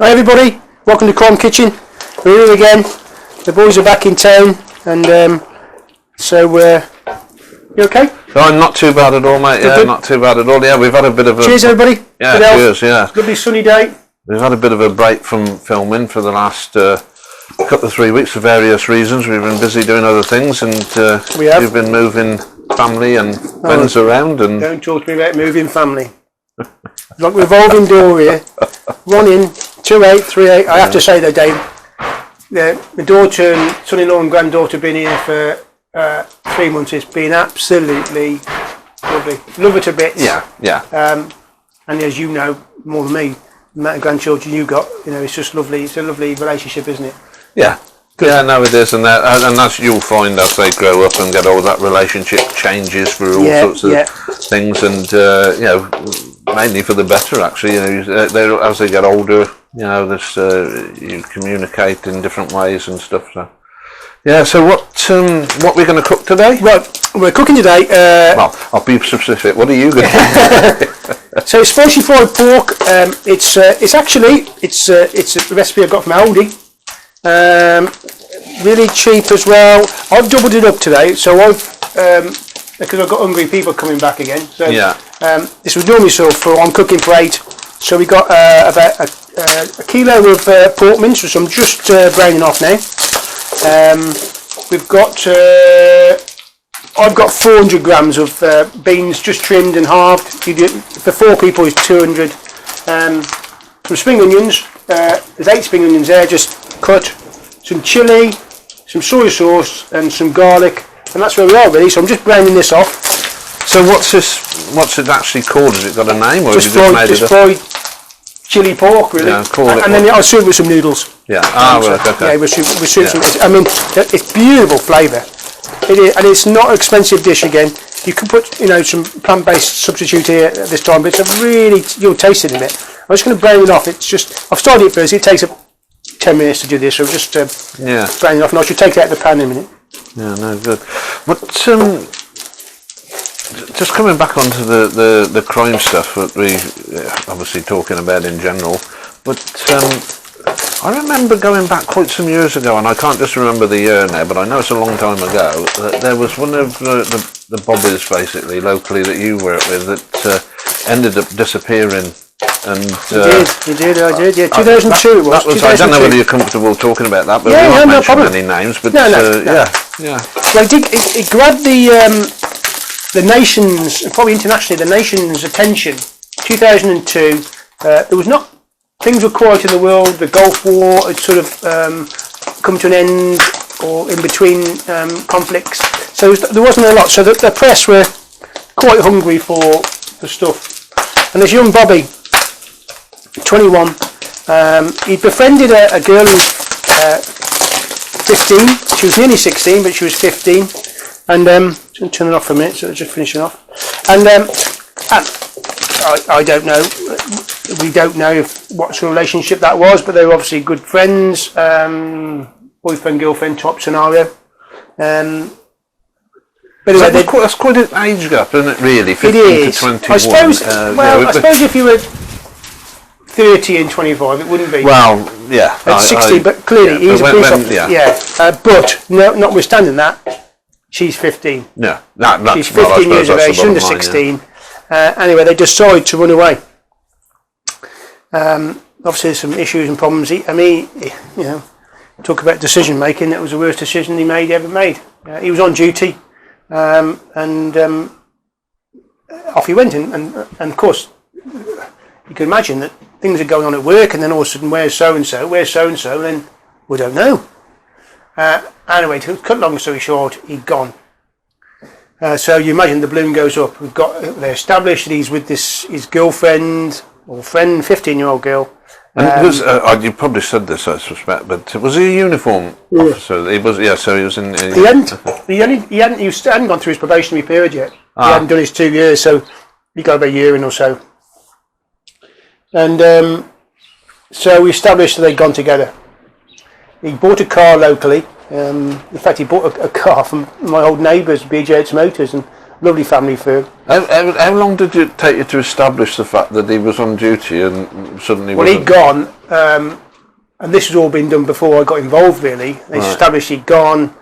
Hi everybody, welcome to Chrome Kitchen. We're here again. The boys are back in town, and you okay? Oh, not too bad at all, mate. Good. Not too bad at all. Yeah, we've had a bit of a... Cheers everybody. Yeah, Good cheers, health. yeah. Lovely sunny day. We've had a bit of a break from filming for the last couple of 3 weeks for various reasons. We've been busy doing other things, and we've been moving family and friends around. And don't talk to me about moving family. Like revolving door here. 1 in, 2 8, 3 8. I have to say though, Dave, my daughter and son-in-law and granddaughter have been here for 3 months. It's been absolutely lovely. Love her to bits. Yeah. And as you know more than me, the amount of grandchildren you got, it's just lovely. It's a lovely relationship, isn't it? Yeah. Yeah, no, it is, and that's you'll find as they grow up and get older, that relationship changes for all sorts of things, and mainly for the better. Actually, as they get older, you communicate in different ways and stuff. So, yeah. So what we're going to cook today? Right, we're cooking today. Well, I'll be specific. What are you going to do? So it's spicy fried pork. It's a recipe I got from Aldi. Really cheap as well. I've doubled it up today, so because I've got hungry people coming back again. So this was normally I'm cooking for 8. So we got about a kilo of pork mince, which I'm just browning off now. I've got 400 grams of beans just trimmed and halved. For 4 people is 200. Some spring onions. There's 8 spring onions there, just cut. Some chilli, some soy sauce, and some garlic, and that's where we are really. So I'm just browning this off. So what's it actually called? Has it got a name, or just fried chili pork, really? Yeah, and then I'll serve it with some noodles. Yeah. Okay. Yeah, we'll serve some. I mean, it's beautiful flavour. It is, and it's not an expensive dish again. You can put some plant-based substitute here at this time, but it's you'll taste it in it. I'm just going to brown it off. It's just I've started it first. It takes 10 minutes to do this, so just brown it off, and I should take it out of the pan in a minute. Yeah, no, good. But just coming back onto the crime stuff that we obviously talking about in general, but I remember going back quite some years ago, and I can't just remember the year now, but I know it's a long time ago, that there was one of the bobbies basically locally that you worked with that ended up disappearing. And you did, I did, yeah. 2002 it was. 2002. I don't know whether you're comfortable talking about that, but we won't mention any names. But no. Yeah. Well, it grabbed the nation's, probably internationally, the nation's attention. 2002. There was not. Things were quiet in the world. The Gulf War had sort of come to an end, or in between conflicts. So there wasn't a lot. So the press were quite hungry for stuff. And this young Bobby, 21, he befriended a girl who was 15. She was nearly 16, but she was 15. And just turn it off for a minute, so just finishing off. And I don't know. We don't know what sort of relationship that was, but they were obviously good friends. Boyfriend, girlfriend type scenario. But anyway, that's quite an age gap, isn't it? Really, 15 to 21. I suppose. I suppose if you were 30 and 25, it wouldn't be. Well, yeah. At 16, but clearly he's a police officer. But notwithstanding that, she's 15. Yeah, she's 15 years of age, under 16. Anyway, they decide to run away. Obviously, there's some issues and problems. Talk about decision making. That was the worst decision he ever made. He was on duty, and off he went. And of course, you can imagine that things are going on at work, and then all of a sudden, where's so and so, and then we don't know. Anyway, to cut long story short, he'd gone. So you imagine the balloon goes up. They established that he's with his girlfriend or friend, 15-year-old girl. And you probably said this, I suspect, but was he a uniform officer? He was, so he was in. He hadn't gone through his probationary period yet. He hadn't done his 2 years, so he got about a year in or so. And so we established that they'd gone together. He bought a car locally. In fact, he bought a car from my old neighbours, BJH Motors, and lovely family firm. How long did it take you to establish the fact that he was on duty and suddenly? Well, he'd gone, and this has all been done before I got involved. Really, they established he'd gone.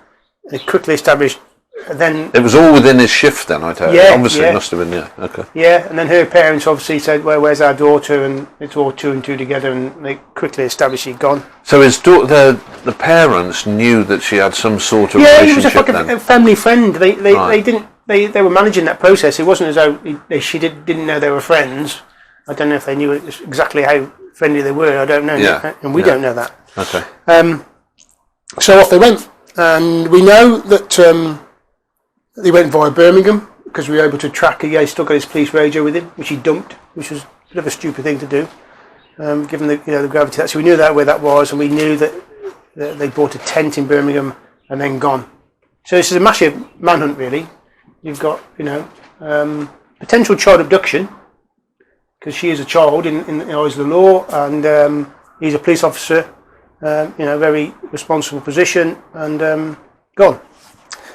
They quickly established. And then it was all within his shift. Then I tell you, obviously it must have been okay. Yeah, and then her parents obviously said, "Well, where's our daughter?" And it's all two and two together, and they quickly established he'd gone. So his daughter, the parents knew that she had some sort of relationship. He was like a family friend. They didn't. They were managing that process. It wasn't as though she didn't know they were friends. I don't know if they knew exactly how friendly they were. I don't know, and we don't know that. Okay. So off they went, and we know that they went via Birmingham because we were able to track. He still got his police radio with him, which he dumped, which was a bit of a stupid thing to do, given the the gravity of that. So we knew where that was, and we knew that they bought a tent in Birmingham and then gone. So this is a massive manhunt, really. You've got potential child abduction because she is a child in the eyes of the law, and he's a police officer. Very responsible position, and gone.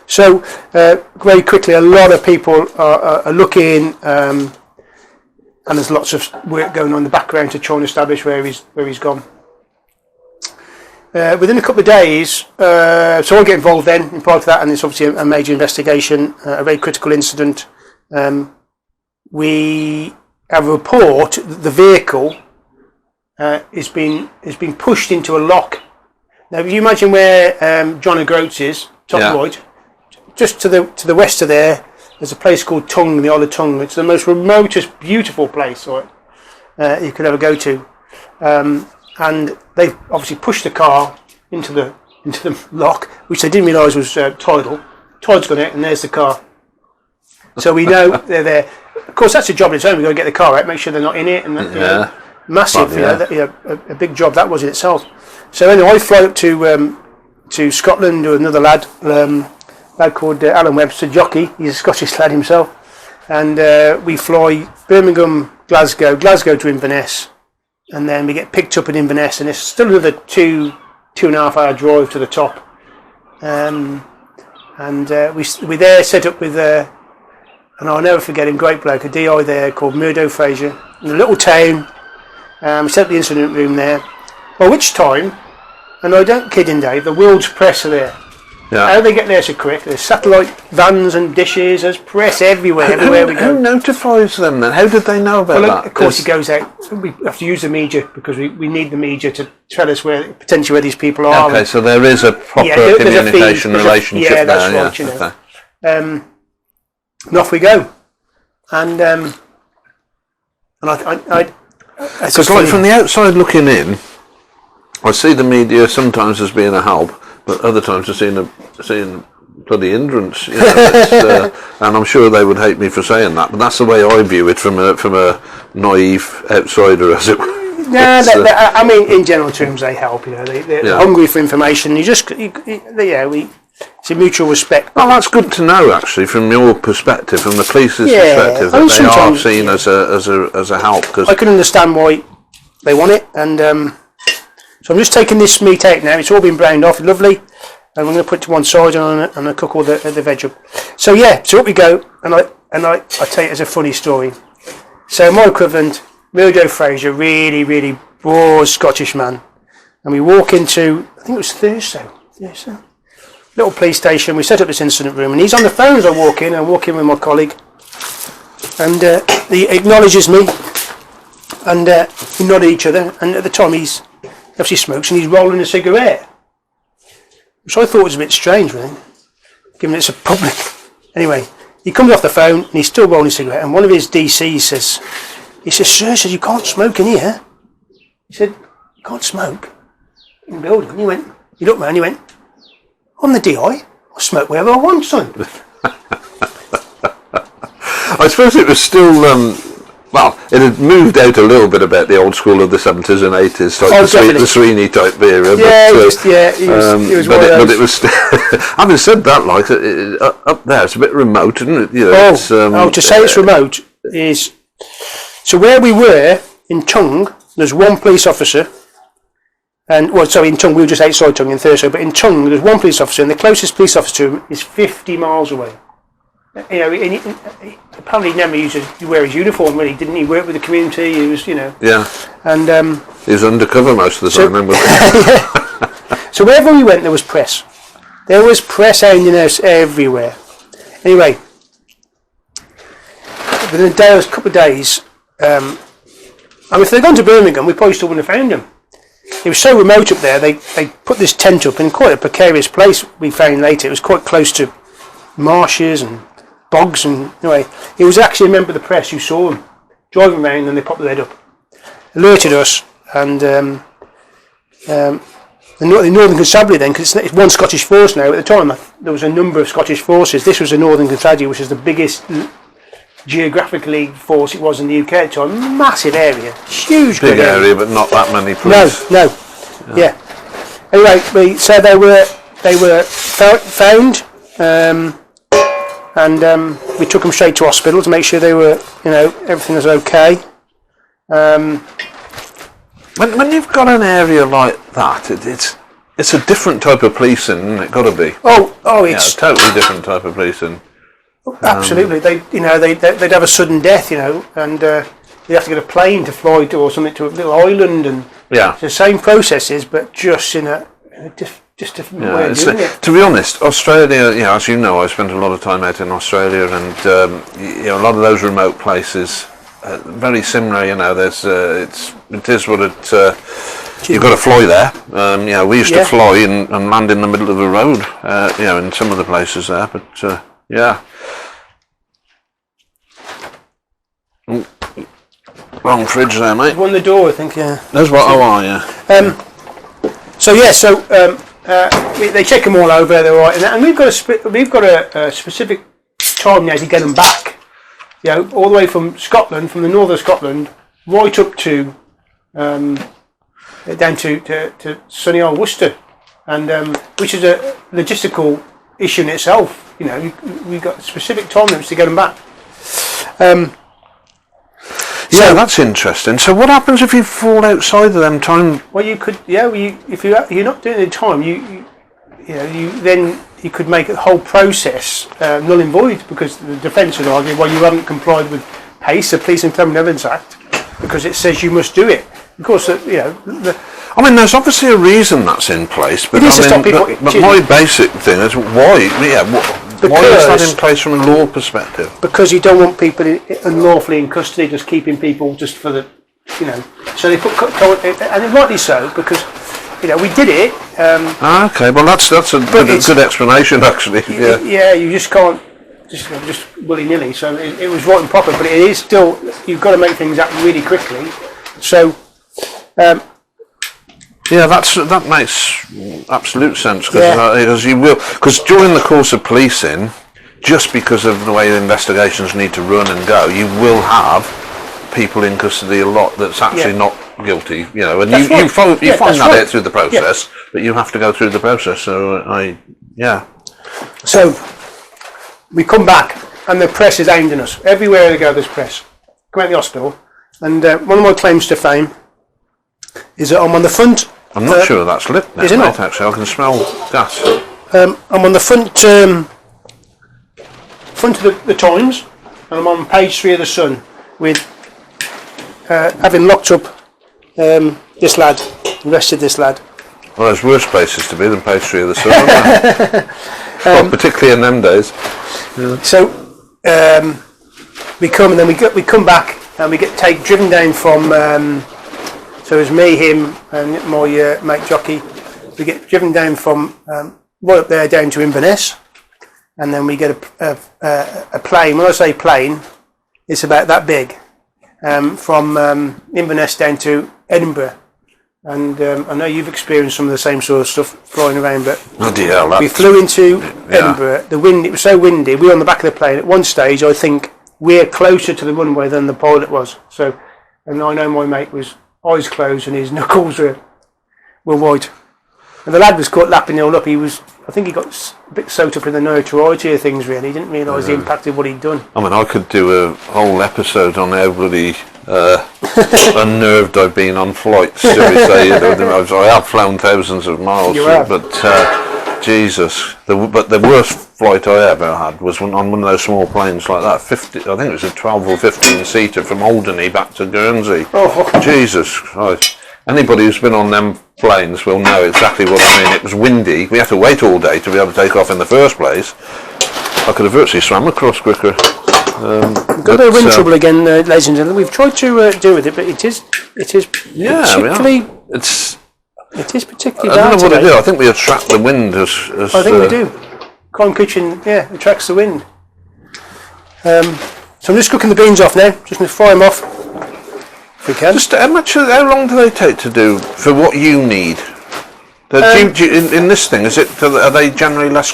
So very quickly, a lot of people are looking, and there's lots of work going on in the background to try and establish where he's gone. Within a couple of days, so I get involved then in part of that, and it's obviously a major investigation, a very critical incident. We have a report that the vehicle is being pushed into a lock. Now, if you imagine where John O'Groats is, top right, just to the west of there's a place called Tongue, the Isle of Tongue. It's the most remotest, beautiful place you could ever go to. And they've obviously pushed the car into the lock, which they didn't realise was tidal. Tide's gone out, and there's the car. So we know they're there. Of course, that's a job in its own. We've got to get the car out, make sure they're not in it, and massive. A big job that was in itself. So anyway, I fly up to Scotland with another lad called Alan Webster, jockey. He's a Scottish lad himself, and we fly Birmingham, Glasgow to Inverness. And then we get picked up in Inverness, and it's still another 2.5 hour drive to the top. And we there set up with, and I'll never forget him, great bloke, a DI there called Murdo Fraser, in a little town. We set up the incident room there. By which time, and I don't kid in Dave, the world's press are there. Yeah. How they get there so quick? There's satellite vans and dishes. There's press everywhere we go. Who notifies them then? How did they know about that? Of course, it goes out. We have to use the media because we need the media to tell us potentially where these people are. Okay, so there is a proper communication relationship there. That's right. Okay. And off we go. And because like from the outside looking in, I see the media sometimes as being a help, but other times I've seen bloody hindrance, and I'm sure they would hate me for saying that, but that's the way I view it from a naive outsider, as it were. I mean, in general terms, they help. They're hungry for information. It's a mutual respect. Well, that's good to know, actually, from your perspective, from the police's perspective, that they are seen as a help. Cause I can understand why they want it, and. So I'm just taking this meat out now. It's all been browned off, lovely, and I'm going to put it to one side and I cook all the veg up. So so up we go, and I tell you, it's a funny story. So my equivalent, Murdo Fraser, really, really broad Scottish man, and we walk into, I think it was Thursday, little police station. We set up this incident room, and he's on the phone as I walk in. with my colleague, and he acknowledges me, and we nod at each other, and at the time he obviously smokes, and he's rolling a cigarette, which I thought was a bit strange, really, given it's a public. Anyway, he comes off the phone, and he's still rolling a cigarette, and one of his DCs says, "Sir, you can't smoke in here." He said, "You can't smoke in the building." And he looked round, he went, "I'm the DI, I smoke wherever I want, son." I suppose it was still... Well, it had moved out a little bit about the old school of the 70s and 80s, like the Sweeney type era. Yeah, he was but it was. Having said that, like up there, it's a bit remote, isn't it? To say it's remote is so where we were in Tongue. There's one police officer, and in Tongue we were just outside Tongue in Thurso, but in Tongue there's one police officer, and the closest police officer to him is 50 miles away. You know, he apparently he never used to wear his uniform. Really, didn't he? Work with the community. He was, you know. Yeah. And he was undercover most of the time. Remember? Yeah. So wherever we went, there was press. There was press hounding us everywhere. Anyway, within a couple of days, I mean, if they'd gone to Birmingham, we probably still wouldn't have found them. It was so remote up there. They put this tent up in quite a precarious place. We found later it was quite close to marshes and bogs, and anyway, it was actually a member of the press who saw them driving around, and they popped their head up, alerted us, and the Northern Constabulary then, because it's one Scottish force now. At the time, there was a number of Scottish forces. This was the Northern Constabulary, which is the biggest geographically force it was in the UK at the time. Massive area, huge big area, but not that many police. No, yeah. Anyway, so they were found, and we took them straight to hospital to make sure they were, you know, everything was okay. When you've got an area like that, it's a different type of policing, isn't it? Got to be. It's a totally different type of policing. Absolutely. They'd have a sudden death, you know, and they'd have to get a plane to fly to or something to a little island, and it's the same processes, but just in a different way of doing it. To be honest, Australia, you know, as you know, I spent a lot of time out in Australia, and you know, a lot of those remote places. Very similar, you know. There's it is what it. You've got to fly there. You know, we used to fly and land in the middle of a road. You know, in some of the places there, but yeah. Wrong fridge there, mate. One the door, I think. Yeah. That's what. Yeah. They check them all over. They're all right, and we've got a specific time now to get them back. You know, all the way from Scotland, from the north of Scotland, right up to down to sunny old Worcester, and which is a logistical issue in itself. You know, we've got specific time limits to get them back. That's interesting. So, what happens if you fall outside of them time? Well, you could, if you're not doing it in time, you could make the whole process null and void, because the defence would argue, well, you haven't complied with PACE, the Police and Criminal Evidence Act, because it says you must do it. Of course, I mean, there's obviously a reason that's in place, but but my basic thing is why? Why is that in place from a law perspective? Because you don't want people unlawfully in custody, just keeping people just for the, you know. So they put, and rightly so, because, you know, we did it. Okay, well that's a good explanation, actually. Yeah, you just can't just willy nilly. So it was right and proper, but it is still, you've got to make things happen really quickly. So. That makes absolute sense, because during the course of policing, just because of the way the investigations need to run and go, you will have people in custody a lot that's actually not guilty, you know, and you find that out through the process, but you have to go through the process. So So we come back, and the press is aimed at us everywhere they go. There's press. Come out of the hospital, and one of my claims to fame is that I'm on the front. I'm not sure that's lit now, mate, actually. I can smell gas. I'm on the front of the Times, and I'm on page 3 of the Sun with having locked up this lad, arrested this lad. Well, there's worse places to be than page 3 of the Sun, aren't there? Well, particularly in them days. Yeah. So we come, and then we come back, and we get driven down from. So it was me, him, and my mate Jockey. We get driven down from right up there down to Inverness, and then we get a plane. When I say plane, it's about that big, from Inverness down to Edinburgh. And I know you've experienced some of the same sort of stuff flying around, but we flew into Edinburgh. The wind, it was so windy. We were on the back of the plane. At one stage, I think we're closer to the runway than the pilot was. So, and I know my mate was eyes closed and his knuckles were white. And the lad was caught lapping it all up. I think he got a bit soaked up in the notoriety of things, really. He didn't realise the impact of what he'd done. I mean, I could do a whole episode on how bloody unnerved I've been on flights, shall we say. I have flown thousands of miles, but Jesus. But the worst flight I ever had was on one of those small planes like that. 50, I think it was a 12 or 15 seater from Alderney back to Guernsey. Oh. Jesus Christ. Anybody who's been on them planes will know exactly what I mean. It was windy. We had to wait all day to be able to take off in the first place. I could have virtually swam across quicker. Got a bit of wind trouble again, ladies and gentlemen. We've tried to deal with it, but it is particularly. It is particularly bad. I don't know what today. it is. I think we attract the wind as I think we do. Crime Kitchen, attracts the wind. So I'm just cooking the beans off now. Just going to fry them off. If we can. Just how long do they take to do for what you need? In this thing, are they generally less?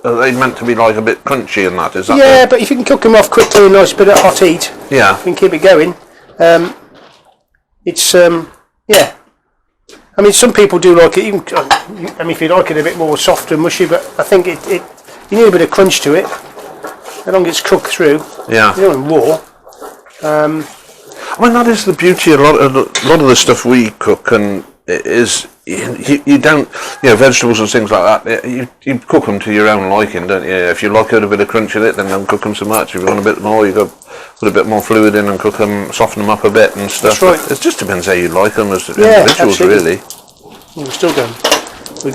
Are they meant to be like a bit crunchy and that? Is that? Yeah, but if you can cook them off quickly and nice bit of hot heat, yeah, you can keep it going. It's I mean, some people do like it. I mean, if you like it a bit more soft and mushy, but I think you need a bit of crunch to it. As long as it's cooked through. Yeah. You don't want raw. I mean, that is the beauty. A lot of the stuff we cook and is you don't, vegetables and things like that. You cook them to your own liking, don't you? If you like a bit of crunch in it, then don't cook them so much. If you want a bit more, you got put a bit more fluid in and cook them, soften them up a bit and stuff. That's right. It just depends how you like them as individuals, absolutely. really. We're still going. We're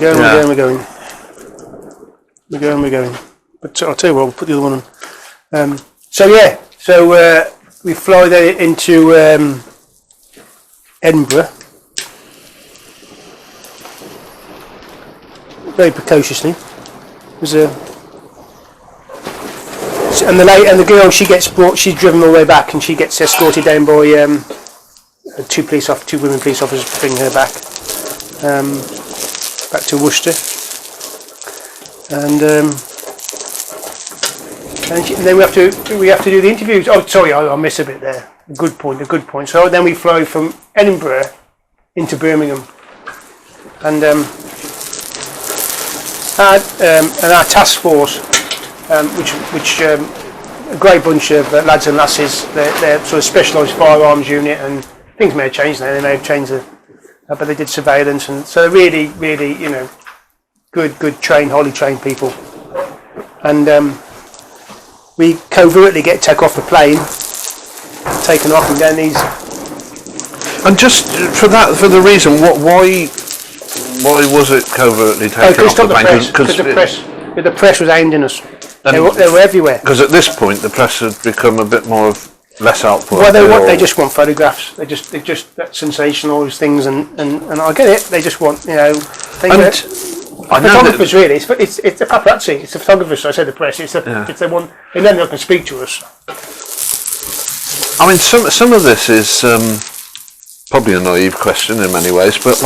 going. But I'll tell you what, we'll put the other one on. So we fly there into Edinburgh. Very precociously. There's and the girl, she gets brought. She's driven all the way back, and she gets escorted down by two women police officers to bring her back to Worcester, and then we have to do the interviews. Oh, sorry, I missed a bit there. A good point. So then we fly from Edinburgh into Birmingham, and our task force, which a great bunch of lads and lasses. They're sort of specialised firearms unit, and things may have changed now. They may have changed but they did surveillance, and so they're really, good trained, highly trained people. And we covertly get taken off the plane, taken off, and down these. And just for the reason, why was it covertly taken off the plane? Because the press was aimed in us. They were everywhere. Because at this point, the press had become a bit more of less helpful. Well, they just want photographs. They just that sensationalise things, and I get it. They just want photographers really. It's the paparazzi. It's the photographers. So I said the press. It's the one, and then they can speak to us. I mean, some of this is probably a naive question in many ways, but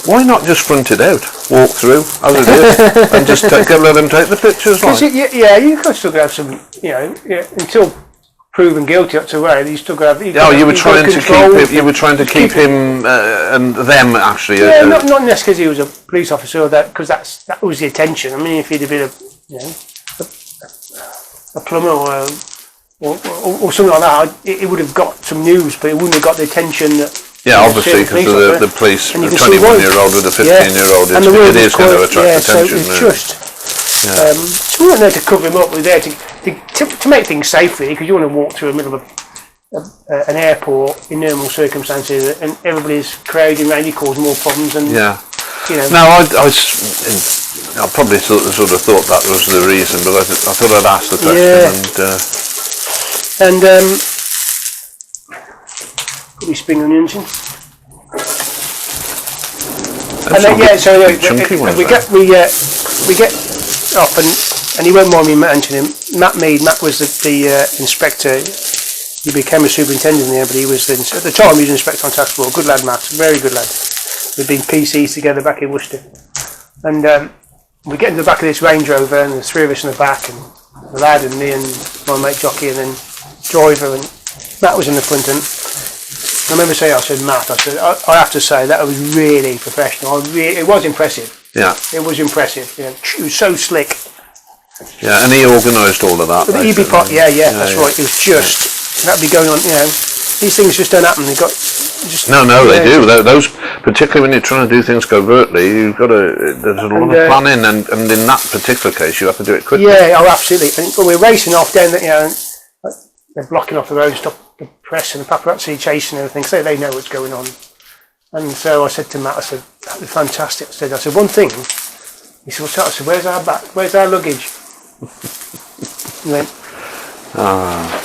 why not just front it out, walk through as it is, and just let them take the pictures? You could still have some, until proven guilty up to where you still got. You were trying to keep him and them actually. Not necessarily because he was a police officer, or because that was the attention. I mean, if he'd have been a plumber or something like that, it would have got some news, but it wouldn't have got the attention that. Yeah, obviously, because of the police, a 21-year-old with a 15-year-old, it is going to attract attention. So it's so we weren't there to cover him up. We were there to make things safe, really, because you want to walk through the middle of an airport in normal circumstances, and everybody's crowding around you, causing more problems. And Now, I probably sort of thought that was the reason, but I thought I'd ask the question. Put me spring onions in. And then we get up, and he won't mind me mentioning him. Matt Mead. Matt was the inspector. He became a superintendent there, but he was at the time he was inspector on task force. Good lad, Matt. Very good lad. We've been PCs together back in Worcester, and we get in the back of this Range Rover, and there's three of us in the back, and the lad and me and my mate Jockey, and then driver, and Matt was in the front. And I remember saying, Matt, I have to say that was really professional. It was impressive. Yeah. It was impressive. It was so slick. Yeah, and he organised all of that. The EB part, that's right. It was just that'd be going on. These things just don't happen. They've got just No, they do. Those, particularly when you're trying to do things covertly, you've got to. There's a lot of planning, and in that particular case, you have to do it quickly. Yeah, oh, absolutely. And when we're racing off down, they're blocking off the road, stop the press and the paparazzi chasing and everything, so they know what's going on. And so I said to Matt, I said, that was fantastic. I said, one thing. He said, what's that? I said, where's our luggage? He went,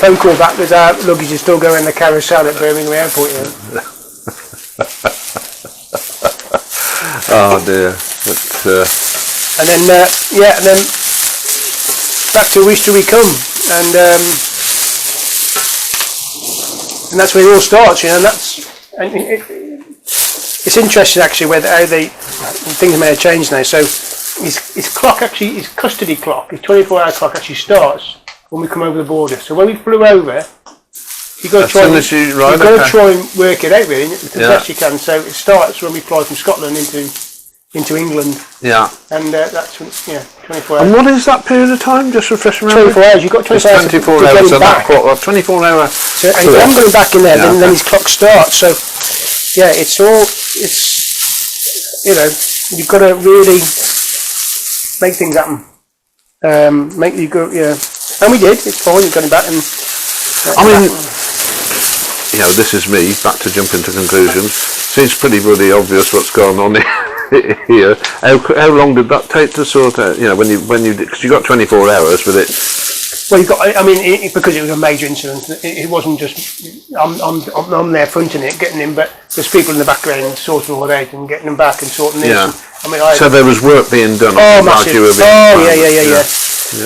phone call back, there's our luggage is still going in the carousel at Birmingham Airport. Oh dear. But, and then back to Easter we come, and that's where it all starts, and it's interesting actually how things may have changed now. So his clock actually, his custody clock, his 24-hour clock actually starts when we come over the border. So when we flew over, you've got to try and work it out really, as best you can. So it starts when we fly from Scotland into England. Yeah. And that's 24 hours. And what is that period of time? Just refresh my memory. 24 hours. You've got 24 hours. 24 hours. So that 24 hours. So and if I'm going back in there, then his clock starts. So yeah, it's you've got to really make things happen. Make you go, and we did. It's fine. You've got him back, and I mean, this is me back to jumping to conclusions. Seems pretty bloody obvious what's going on here. How long did that take to sort out? When you because you got 24 hours with it. Well, you've got. I mean, because it was a major incident. It wasn't just I'm there fronting it, getting him, but there's people in the background sorting all that out and getting them back and sorting this. Yeah. And, so there was work being done. Massive. Yeah.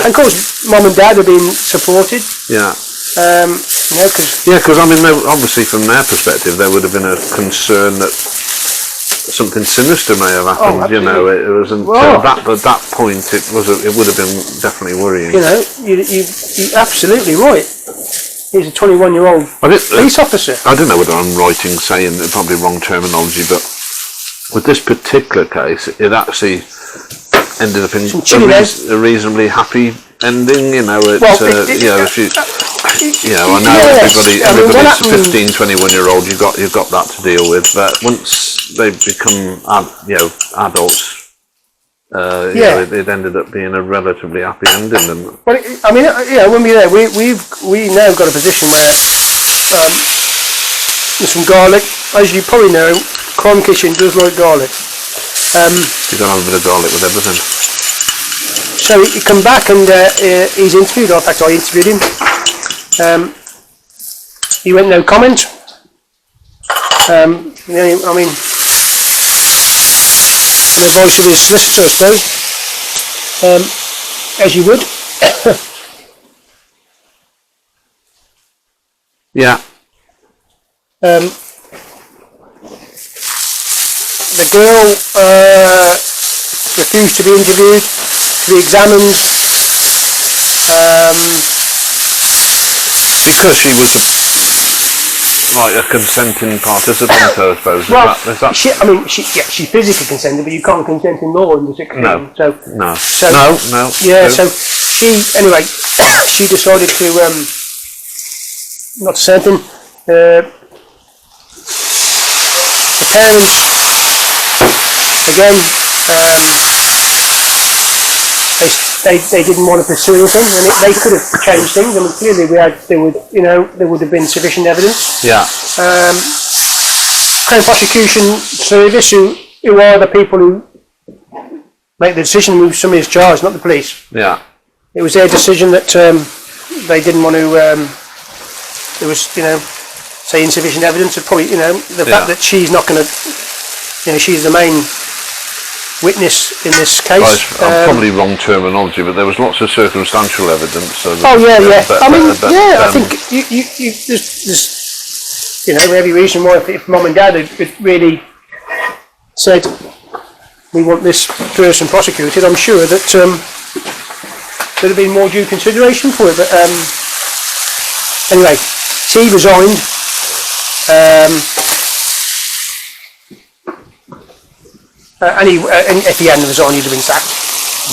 And of course, Mum and Dad have been supported. Yeah. Because I mean, obviously from their perspective, there would have been a concern that something sinister may have happened. It was until at that point it would have been definitely worrying. You're absolutely right. He's a 21-year-old police officer. I don't know whether I'm right in saying probably wrong terminology, but with this particular case, it actually ended up in a reasonably happy ending. I know everybody's 15, 21-year-old. You've got that to deal with. But once they become adults, it ended up being a relatively happy ending. And when we're there, we now got a position where there's some garlic, as you probably know. Crime Kitchen does like garlic. You got to have a bit of garlic with everything. So he come back and he's interviewed. In fact, I interviewed him. He went no comment. The voice of his solicitor, I suppose, as you would. Yeah. The girl refused to be interviewed, to be examined. Because she was a consenting participant, I suppose. Well, she physically consented, but you can't consent in law under 16. No. No. Yeah. So she decided to not to say anything. The parents again. They didn't want to pursue anything, and they could have changed things. I mean, clearly there would have been sufficient evidence. Yeah. Crown Prosecution Service, who are the people who make the decision to move somebody's charge, not the police. Yeah. It was their decision that they didn't want to. There was, say insufficient evidence. Of probably, the fact that she's not going to, she's the main witness in this case. I'm probably wrong terminology, but there was lots of circumstantial evidence. So I think there's every reason why if Mum and Dad had really said we want this person prosecuted, I'm sure that there'd have been more due consideration for it. But anyway, she resigned. And if he hadn't resigned, he'd have been sacked.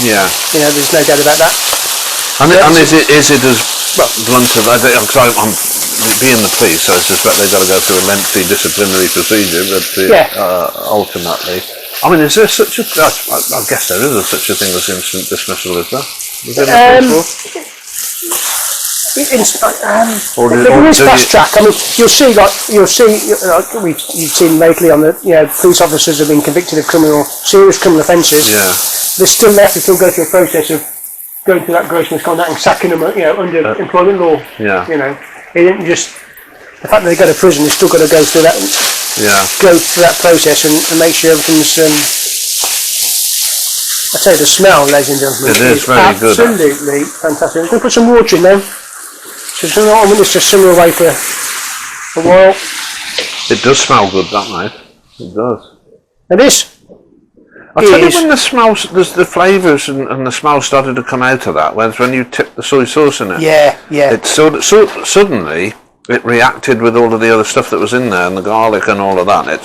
Yeah. There's no doubt about that. And is it as blunt as I think? I'm being the police, I suspect they've got to go through a lengthy disciplinary procedure, but ultimately, I mean, is there such a, I guess there is such a thing as instant dismissal, is there? Is there there is fast track. I mean, you've seen lately on the, police officers have been convicted of serious criminal offences. Yeah. They're still left to still go through a process of going through that gross misconduct and sacking them, under employment law. Yeah. It isn't just the fact that they go to prison. They've still got to go through that. Yeah. Go through that process and make sure everything's. I tell you, the smell, ladies and gentlemen, is very good. Absolutely fantastic. I'm going to put some water in now. So I want this to simmer away for a while. It does smell good, that mate. It does. And this. I tell you, when the smells, the flavours and the smell started to come out of that, when you tipped the soy sauce in it. Yeah. It suddenly it reacted with all of the other stuff that was in there and the garlic and all of that. I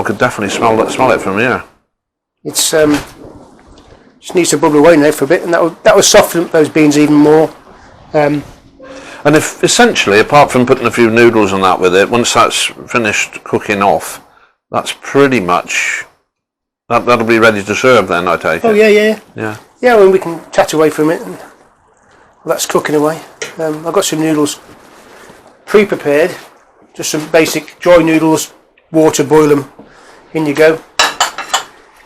could definitely smell it from here. It's just needs to bubble away now for a bit, and that will soften those beans even more. And if essentially, apart from putting a few noodles and that with it, once that's finished cooking off, that's pretty much that'll be ready to serve then, I take it. Oh yeah. Yeah. Yeah, well, we can chat away from it, and that's cooking away. I've got some noodles pre-prepared, just some basic dry noodles, water, boil them, in you go.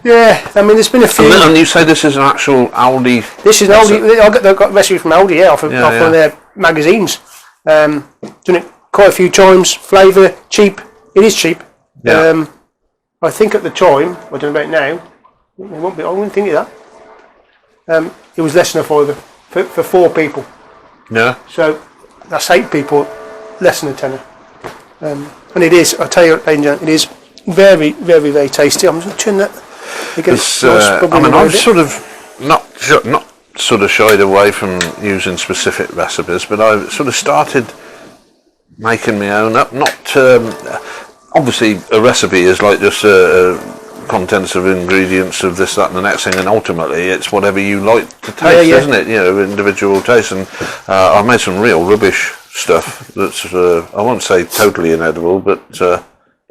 Yeah, I mean, there's been a few. And you say this is an actual Aldi. This is an Aldi. I've got a recipe from Aldi, off one of their magazines. Done it quite a few times. Flavour, cheap. It is cheap. Yeah. I think at the time, I don't know about now. It won't be. I wouldn't think of that. It was less than a fiver for 4 people. Yeah. So that's 8 people, less than a tenner. And it is. I tell you, ladies and gentlemen, it is very, very, very tasty. I'm just turn that. I've sort of not sort of shied away from using specific recipes, but I sort of started making my own up. Not obviously a recipe is like just contents of ingredients of this, that, and the next thing, and ultimately it's whatever you like to taste, isn't it? Individual taste. And I've made some real rubbish stuff that's I won't say totally inedible, but it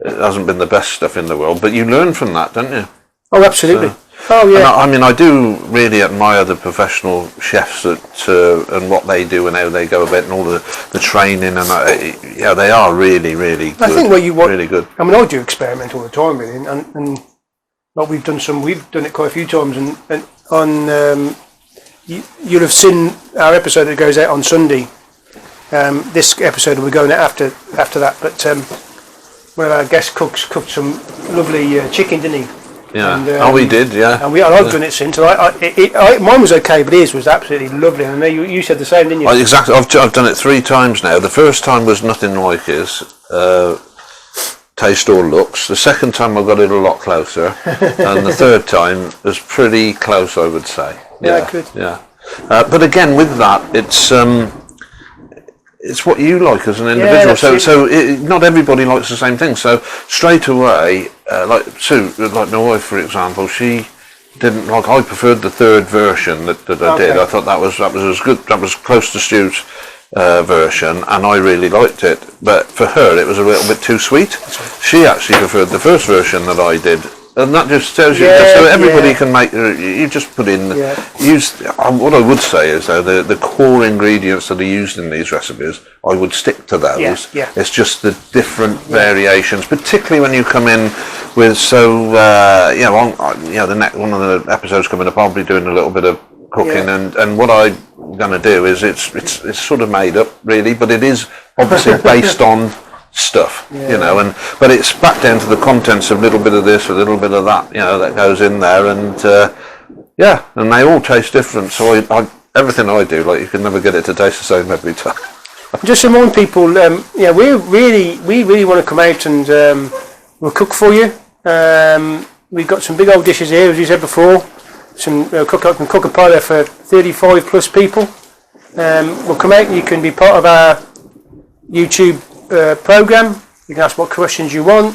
hasn't been the best stuff in the world. But you learn from that, don't you? Oh, absolutely. I do really admire the professional chefs that and what they do and how they go about and all the training and they are really, really good. I think really good. I mean, I do experiment all the time, really, and like we've done it quite a few times, and on you'll have seen our episode that goes out on Sunday. This episode will be going out after that, but one of our guest cooks cooked some lovely chicken, didn't he? Yeah. And, we did, yeah. And I've done it since. Mine was okay, but his was absolutely lovely. And I know you said the same, didn't you? Exactly. I've done it 3 times now. The first time was nothing like his taste or looks. The second time I got it a lot closer, and the third time was pretty close, I would say. Yeah, good. Yeah. But again, with that, it's what you like as an individual. Not everybody likes the same thing. So straight away, like Sue, like my wife, for example, she didn't like. I preferred the third version that I did. I thought that was as good. That was close to Stu's version, and I really liked it. But for her, it was a little bit too sweet. She actually preferred the first version that I did. And that just tells you, so everybody can make, you just put in, what I would say is though, the core ingredients that are used in these recipes, I would stick to those. It's just the different variations, particularly when you come in with, one of the episodes coming up, I'll be doing a little bit of cooking, and what I'm going to do is, it's sort of made up really, but it is obviously based on stuff, but it's back down to the contents of a little bit of this, a little bit of that, that goes in there, and and they all taste different. So everything I do, like, you can never get it to taste the same every time. Just remind people, we really want to come out and we'll cook for you. We've got some big old dishes here, as you said before. Some cook a parlour for 35 plus people. We'll come out and you can be part of our YouTube program. You can ask what questions you want.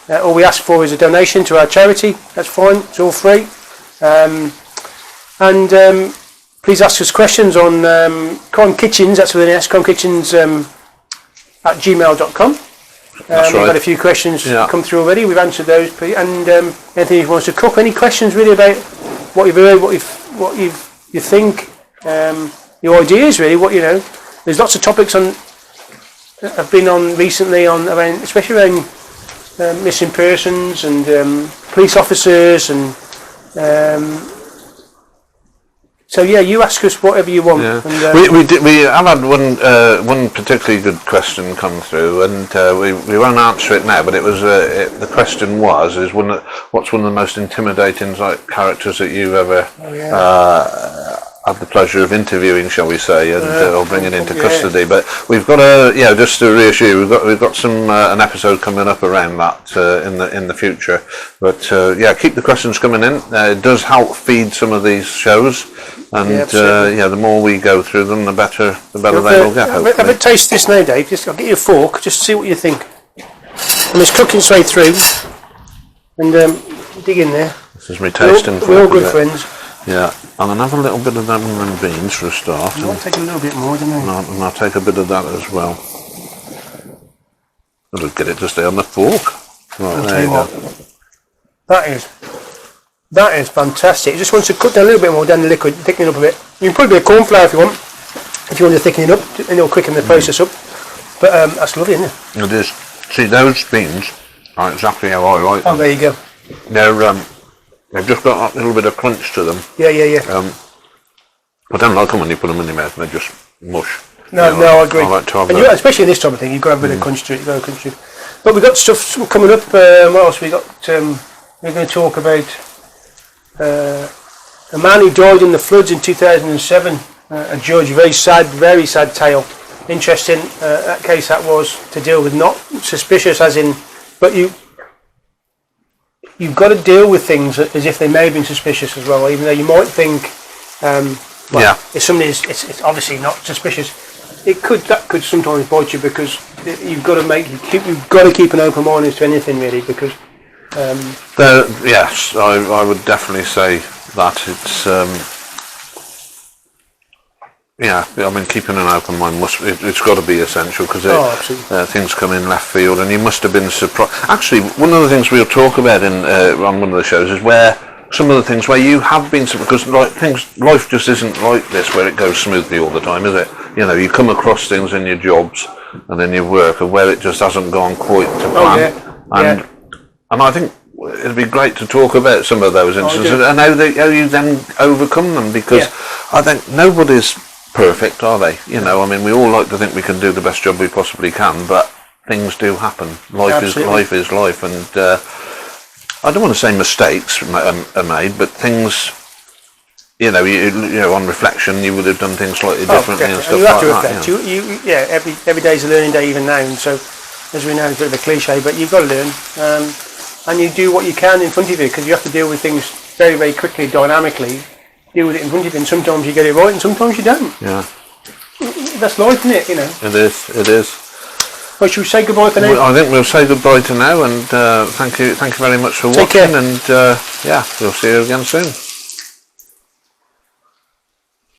All we ask for is a donation to our charity. That's fine. It's all free. please ask us questions on Crime Kitchens. That's with an S. Crime Kitchens at gmail.com. That's We've right. had a few questions come through already. We've answered those. And anything you want us to cook, any questions really about what you've heard, what you think, your ideas really. There's lots of topics I've been on recently around, especially around missing persons and police officers and. So you ask us whatever you want. Yeah. And, we have had one particularly good question come through, and we won't answer it now. But it was the question was what's one of the most intimidating characters that you've ever had the pleasure of interviewing, shall we say, and or bringing into custody. But we've got just to reassure you, we've got some an episode coming up around that in the future. But keep the questions coming in. It does help feed some of these shows. And the more we go through them, the better they will get. Have a taste this now, Dave. I'll get you a fork. Just see what you think. And it's cooking its way through. And dig in there. This is me tasting. We're all good friends. Yeah, I'm gonna have a little bit of lemon and beans for a start. I'll take a little bit more, don't I? And I'll take a bit of that as well. I'll get it to stay on the fork. Right, there you go. That is fantastic. It just wants to cut down a little bit more down the liquid, thicken it up a bit. You can put a bit of corn flour if you want to thicken it up, and it'll quicken the process up. But that's lovely, isn't it? It is. See, those beans are exactly how I like them. Oh, there you go. They've just got that little bit of crunch to them. Yeah. I don't like them when you put them in your mouth and they're just mush. No, I agree. I like to have especially this type of thing, you've got to have a bit of crunch to it. But we've got stuff coming up. What else we got? We're going to talk about a man who died in the floods in 2007. A judge, very sad tale. Interesting case that was, to deal with, not suspicious as in, but you've got to deal with things as if they may have been suspicious as well, even though you might think, if somebody it's obviously not suspicious, that could sometimes bite you, because you've got to keep an open mind as to anything really, because. Yes, I would definitely say that it's. Keeping an open mind it's got to be essential, because things come in left field, and you must have been surprised. Actually, one of the things we'll talk about on one of the shows is where some of the things where you have been, because life just isn't like this where it goes smoothly all the time, is it? You come across things in your jobs and in your work, and where it just hasn't gone quite to plan. And I think it'd be great to talk about some of those instances and how you then overcome them, because I think nobody's perfect, are they? We all like to think we can do the best job we possibly can, but things do happen. Life is life, and I don't want to say mistakes are made, but things, on reflection, you would have done things slightly differently and stuff you have like to reflect. Every day's a learning day, even now. And so, as we know, it's a bit of a cliche, but you've got to learn, and you do what you can in front of you, because you have to deal with things very, very quickly, dynamically. Deal with it in front of you, and sometimes you get it right, and sometimes you don't. Yeah. That's life, isn't it? It is. Well, should we say goodbye for now? I think we'll say goodbye to now, and thank you very much for watching, and we'll see you again soon.